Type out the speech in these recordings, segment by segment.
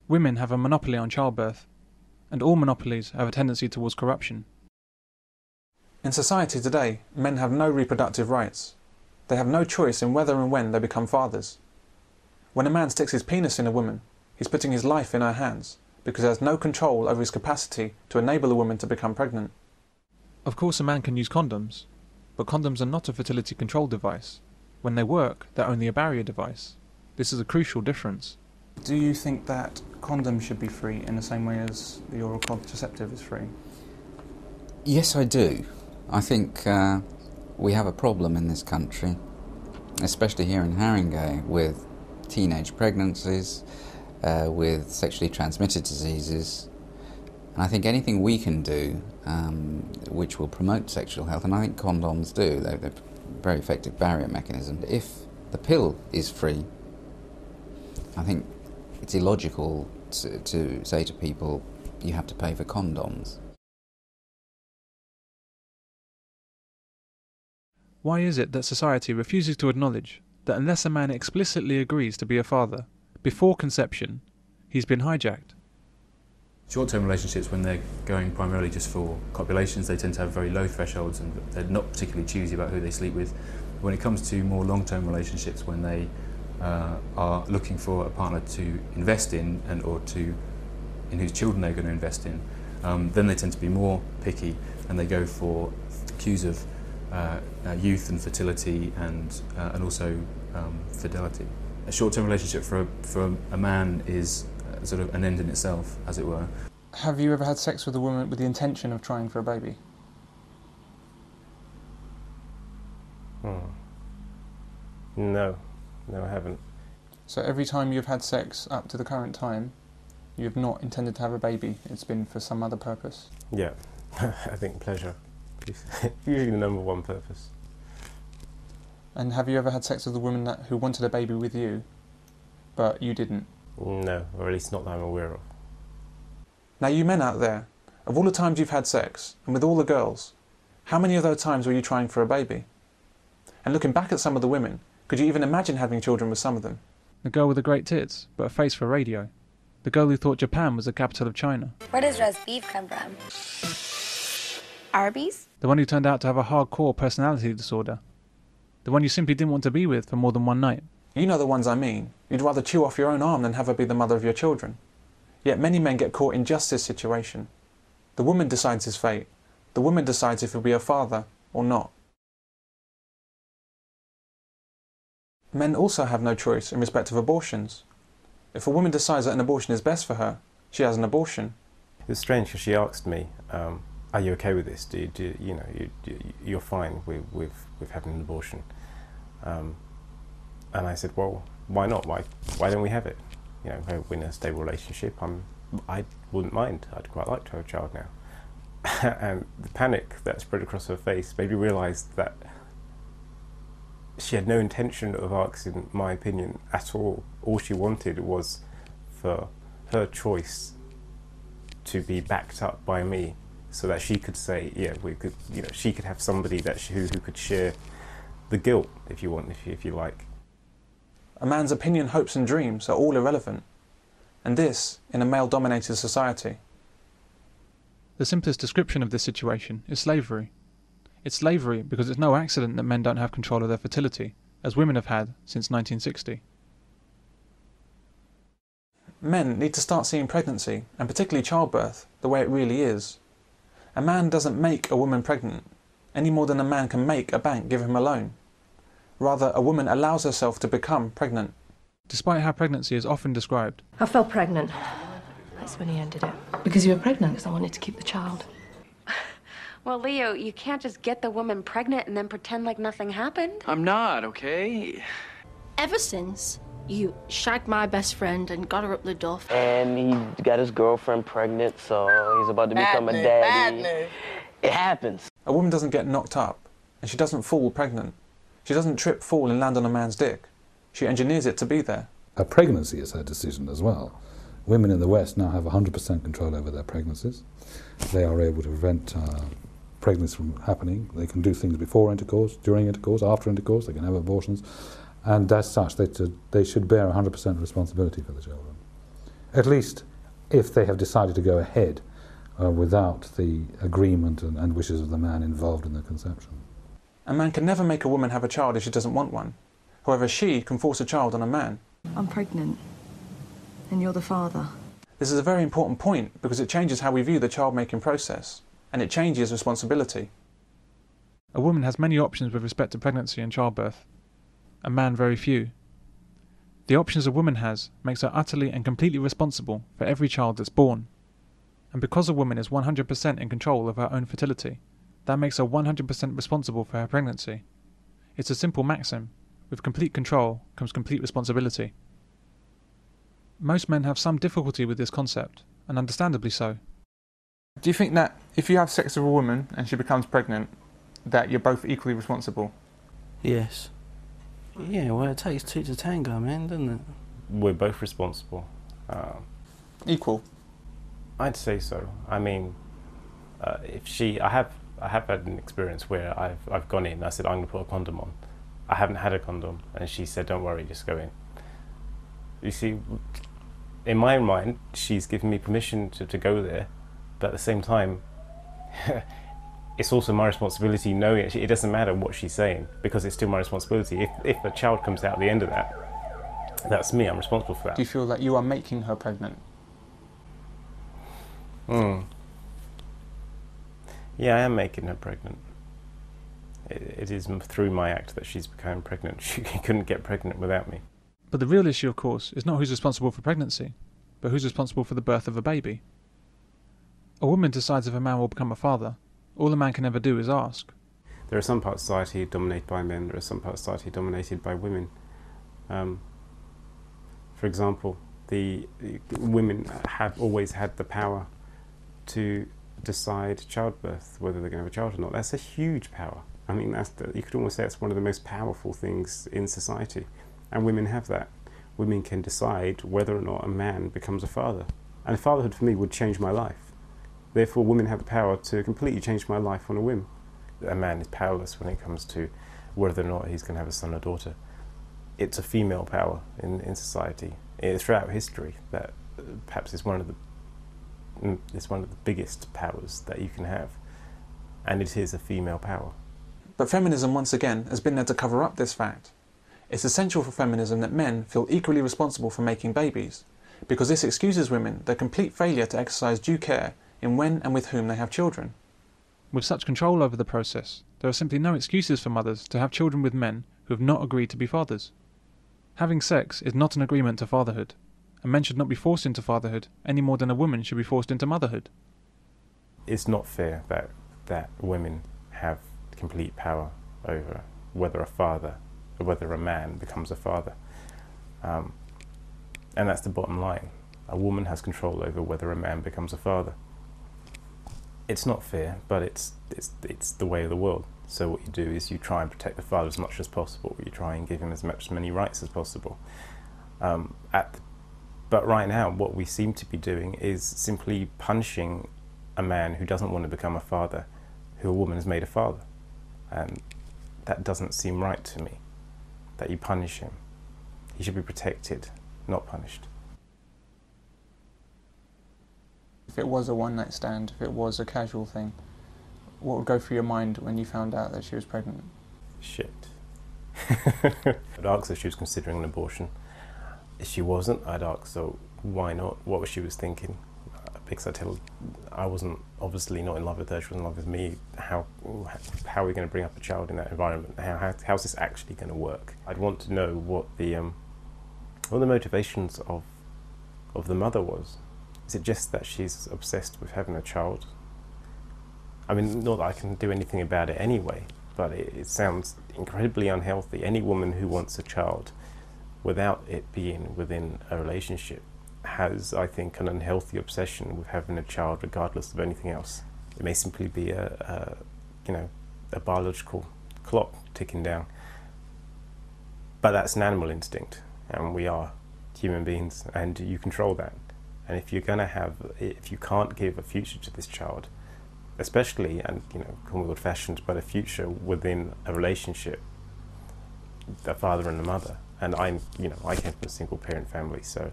Women have a monopoly on childbirth, and all monopolies have a tendency towards corruption. In society today, men have no reproductive rights. They have no choice in whether and when they become fathers. When a man sticks his penis in a woman, he's putting his life in her hands, because he has no control over his capacity to enable a woman to become pregnant. Of course, a man can use condoms, but condoms are not a fertility control device. When they work, they're only a barrier device. This is a crucial difference. Do you think that condoms should be free in the same way as the oral contraceptive is free? Yes, I do. I think we have a problem in this country, especially here in Haringey, with teenage pregnancies, with sexually transmitted diseases. And I think anything we can do which will promote sexual health, and I think condoms do, they're a very effective barrier mechanism. If the pill is free, I think it's illogical to say to people, you have to pay for condoms. Why is it that society refuses to acknowledge that unless a man explicitly agrees to be a father before conception, he's been hijacked? Short-term relationships, when they're going primarily just for copulations, they tend to have very low thresholds and they're not particularly choosy about who they sleep with. When it comes to more long-term relationships, when they are looking for a partner to invest in or in whose children they're going to invest in, then they tend to be more picky and they go for cues of youth and fertility and also fidelity. A short-term relationship for a man is sort of an end in itself, as it were. Have you ever had sex with a woman with the intention of trying for a baby? No, I haven't. So every time you've had sex up to the current time, you've not intended to have a baby, it's been for some other purpose? Yeah, I think pleasure is usually the number one purpose. And have you ever had sex with a woman who wanted a baby with you, but you didn't? No, or at least not that I'm aware of. Now you men out there, of all the times you've had sex, and with all the girls, how many of those times were you trying for a baby? And looking back at some of the women, could you even imagine having children with some of them? The girl with the great tits, but a face for radio. The girl who thought Japan was the capital of China. Where does roast beef come from? Arby's? The one who turned out to have a hardcore personality disorder. The one you simply didn't want to be with for more than one night. You know the ones I mean. You'd rather chew off your own arm than have her be the mother of your children. Yet many men get caught in just this situation. The woman decides his fate. The woman decides if he'll be a father or not. Men also have no choice in respect of abortions. If a woman decides that an abortion is best for her, she has an abortion. It's strange because she asked me, "Are you okay with this? You're fine with having an abortion?" And I said, "Well, why not? Why don't we have it? You know, we're in a stable relationship. I wouldn't mind. I'd quite like to have a child now." And the panic that spread across her face made me realise that she had no intention of asking my opinion at all. All she wanted was for her choice to be backed up by me, so that she could say, "Yeah, we could." You know, she could have somebody who could share the guilt, if you like. A man's opinion, hopes and dreams are all irrelevant. And this in a male-dominated society. The simplest description of this situation is slavery. It's slavery because it's no accident that men don't have control of their fertility, as women have had since 1960. Men need to start seeing pregnancy, and particularly childbirth, the way it really is. A man doesn't make a woman pregnant, any more than a man can make a bank give him a loan. Rather, a woman allows herself to become pregnant. Despite how pregnancy is often described. I fell pregnant. That's when he ended it. Because you were pregnant? Because I wanted to keep the child. Well, Leo, you can't just get the woman pregnant and then pretend like nothing happened. I'm not, okay? Ever since you shagged my best friend and got her up the duff. And he got his girlfriend pregnant, so he's about to become a daddy. It happens. A woman doesn't get knocked up, and she doesn't fall pregnant. She doesn't trip, fall and land on a man's dick. She engineers it to be there. Her pregnancy is her decision as well. Women in the West now have 100% control over their pregnancies. They are able to prevent pregnancy from happening. They can do things before intercourse, during intercourse, after intercourse. They can have abortions. And as such, they should bear 100% responsibility for the children. At least if they have decided to go ahead without the agreement and wishes of the man involved in the conception. A man can never make a woman have a child if she doesn't want one. However, she can force a child on a man. I'm pregnant, and you're the father. This is a very important point because it changes how we view the child-making process, and it changes responsibility. A woman has many options with respect to pregnancy and childbirth. A man very few. The options a woman has makes her utterly and completely responsible for every child that's born. And because a woman is 100% in control of her own fertility, that makes her 100% responsible for her pregnancy. It's a simple maxim. With complete control comes complete responsibility. Most men have some difficulty with this concept, and understandably so. Do you think that if you have sex with a woman and she becomes pregnant, that you're both equally responsible? Yes. Yeah, well, it takes two to tango, man, doesn't it? We're both responsible. Equal? I'd say so. I mean, I have had an experience where I've gone in, I said, I'm going to put a condom on. I haven't had a condom, and she said, don't worry, just go in. You see, in my mind, she's given me permission to go there, but at the same time, it's also my responsibility knowing it doesn't matter what she's saying, because it's still my responsibility. If a child comes out at the end of that, that's me, I'm responsible for that. Do you feel that you are making her pregnant? Yeah, I am making her pregnant. It is through my act that she's become pregnant. She couldn't get pregnant without me. But the real issue, of course, is not who's responsible for pregnancy, but who's responsible for the birth of a baby. A woman decides if a man will become a father. All a man can ever do is ask. There are some parts of society dominated by men, there are some parts of society dominated by women. For example, the women have always had the power to decide childbirth, whether they're going to have a child or not. That's a huge power. I mean, you could almost say it's one of the most powerful things in society. And women have that. Women can decide whether or not a man becomes a father. And fatherhood for me would change my life. Therefore, women have the power to completely change my life on a whim. A man is powerless when it comes to whether or not he's going to have a son or daughter. It's a female power in society. It's throughout history that perhaps it's one of the biggest powers that you can have. And it is a female power. But feminism, once again, has been there to cover up this fact. It's essential for feminism that men feel equally responsible for making babies, because this excuses women their complete failure to exercise due care in when and with whom they have children. With such control over the process, there are simply no excuses for mothers to have children with men who have not agreed to be fathers. Having sex is not an agreement to fatherhood, and men should not be forced into fatherhood any more than a woman should be forced into motherhood. It's not fair that women have complete power over whether a man becomes a father. And that's the bottom line. A woman has control over whether a man becomes a father. It's not fair, but it's the way of the world. So what you do is you try and protect the father as much as possible. You try and give him as many rights as possible. But right now, what we seem to be doing is simply punishing a man who doesn't want to become a father, who a woman has made a father. And that doesn't seem right to me, that you punish him. He should be protected, not punished. If it was a one-night stand, if it was a casual thing, what would go through your mind when you found out that she was pregnant? Shit. I'd ask her if she was considering an abortion. If she wasn't, I'd ask, so why not? What was she was thinking? Because I wasn't obviously not in love with her, she wasn't in love with me. How are we going to bring up a child in that environment? How's this actually going to work? I'd want to know what the motivations of the mother was. Is it just that she's obsessed with having a child? I mean, not that I can do anything about it anyway, but it sounds incredibly unhealthy. Any woman who wants a child without it being within a relationship has, I think, an unhealthy obsession with having a child regardless of anything else. It may simply be a biological clock ticking down. But that's an animal instinct, and we are human beings, and you control that. And if you can't give a future to this child, especially, and call me old-fashioned, but a future within a relationship, the father and the mother. And I came from a single-parent family, so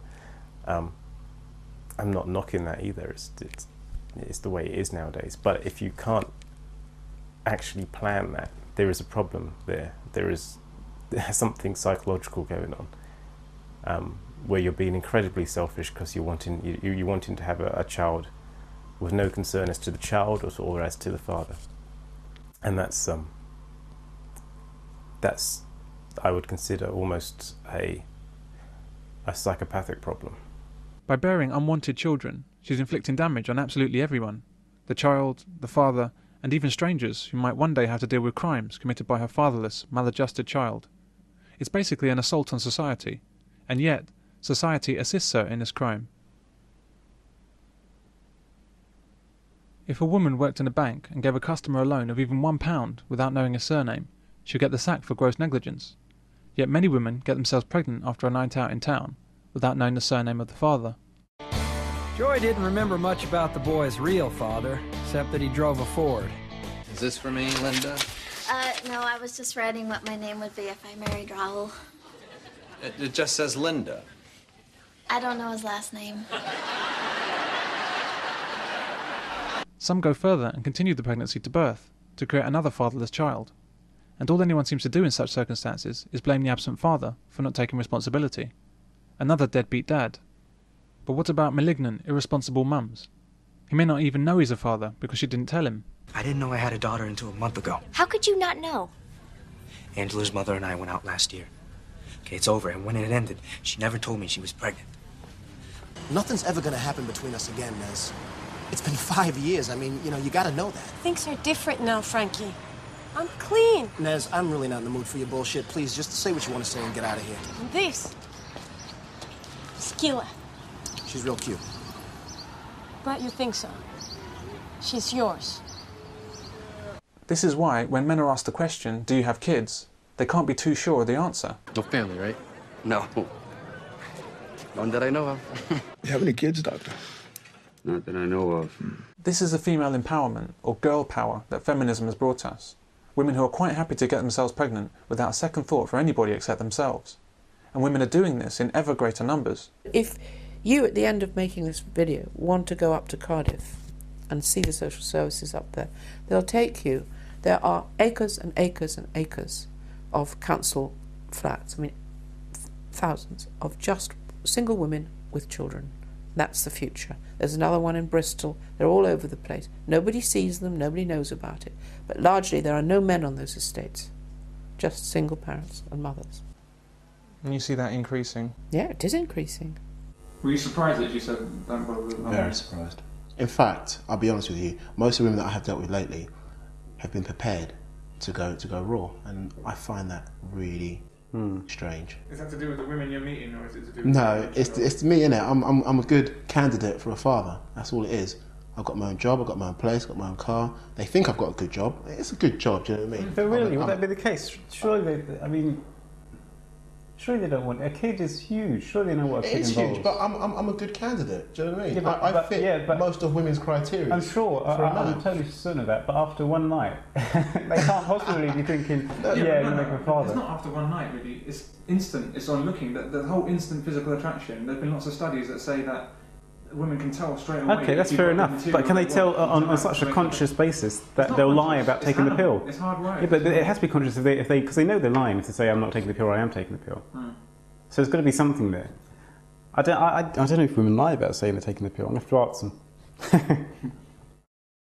I'm not knocking that either. It's the way it is nowadays. But if you can't actually plan that, there is a problem there. There's something psychological going on, where you're being incredibly selfish because you're wanting to have a child with no concern as to the child or as to the father, and that's I would consider almost a psychopathic problem. By bearing unwanted children, she's inflicting damage on absolutely everyone: the child, the father, and even strangers who might one day have to deal with crimes committed by her fatherless, maladjusted child. It's basically an assault on society, and yet society assists her in this crime. If a woman worked in a bank and gave a customer a loan of even £1 without knowing his surname, she'd get the sack for gross negligence. Yet many women get themselves pregnant after a night out in town without knowing the surname of the father. Joy didn't remember much about the boy's real father, except that he drove a Ford. Is this for me, Linda? No, I was just writing what my name would be if I married Raul. It just says Linda. I don't know his last name. Some go further and continue the pregnancy to birth, to create another fatherless child. And all anyone seems to do in such circumstances is blame the absent father for not taking responsibility. Another deadbeat dad. But what about malignant, irresponsible mums? He may not even know he's a father because she didn't tell him. I didn't know I had a daughter until a month ago. How could you not know? Angela's mother and I went out last year. Okay, it's over, and when it ended, she never told me she was pregnant. Nothing's ever gonna happen between us again, Nez. It's been 5 years. I mean, you gotta know that. Things are different now, Frankie. I'm clean. Nez, I'm really not in the mood for your bullshit. Please, just say what you want to say and get out of here. And this, Skilla. She's real cute. Glad you think so. She's yours. This is why, when men are asked the question, do you have kids, they can't be too sure of the answer. No family, right? No. None that I know of. You have any kids, Doctor? Not that I know of. This is the female empowerment, or girl power, that feminism has brought us. Women who are quite happy to get themselves pregnant without a second thought for anybody except themselves. And women are doing this in ever greater numbers. If you, at the end of making this video, want to go up to Cardiff and see the social services up there, they'll take you. There are acres and acres and acres of council flats, I mean thousands, of just single women with children. That's the future. There's another one in Bristol. They're all over the place. Nobody sees them, nobody knows about it. But largely there are no men on those estates, just single parents and mothers. And you see that increasing? Yeah, it is increasing. Were you surprised that you said don't bother with mothers? Very surprised. In fact, I'll be honest with you, most of the women that I have dealt with lately have been prepared to go raw, and I find that really strange. Is that to do with the women you're meeting, or is it to do with No, it's me, innit? I'm a good candidate for a father. That's all it is. I've got my own job, I've got my own place, I've got my own car. They think I've got a good job. It's a good job, do you know what I mean? But really, would that be the case? Surely they don't want... A kid is huge. Surely they know what a kid involves. It is huge, but I'm a good candidate, do you know what I mean? Yeah, I fit most of women's criteria. I'm sure, I'm totally certain of that, but after one night, they can't possibly be thinking, you make a father. It's not after one night, really. It's instant. It's on looking. The whole instant physical attraction, there have been lots of studies that say that women can tell straight away. Okay, that's fair enough. But can they tell on such a conscious basis that they'll lie about taking the pill? It's hard work. Yeah, but it has to be conscious because they know they're lying if they say I'm not taking the pill or I am taking the pill. So there's got to be something there. I don't know if women lie about saying they're taking the pill. I'm going to have to ask them.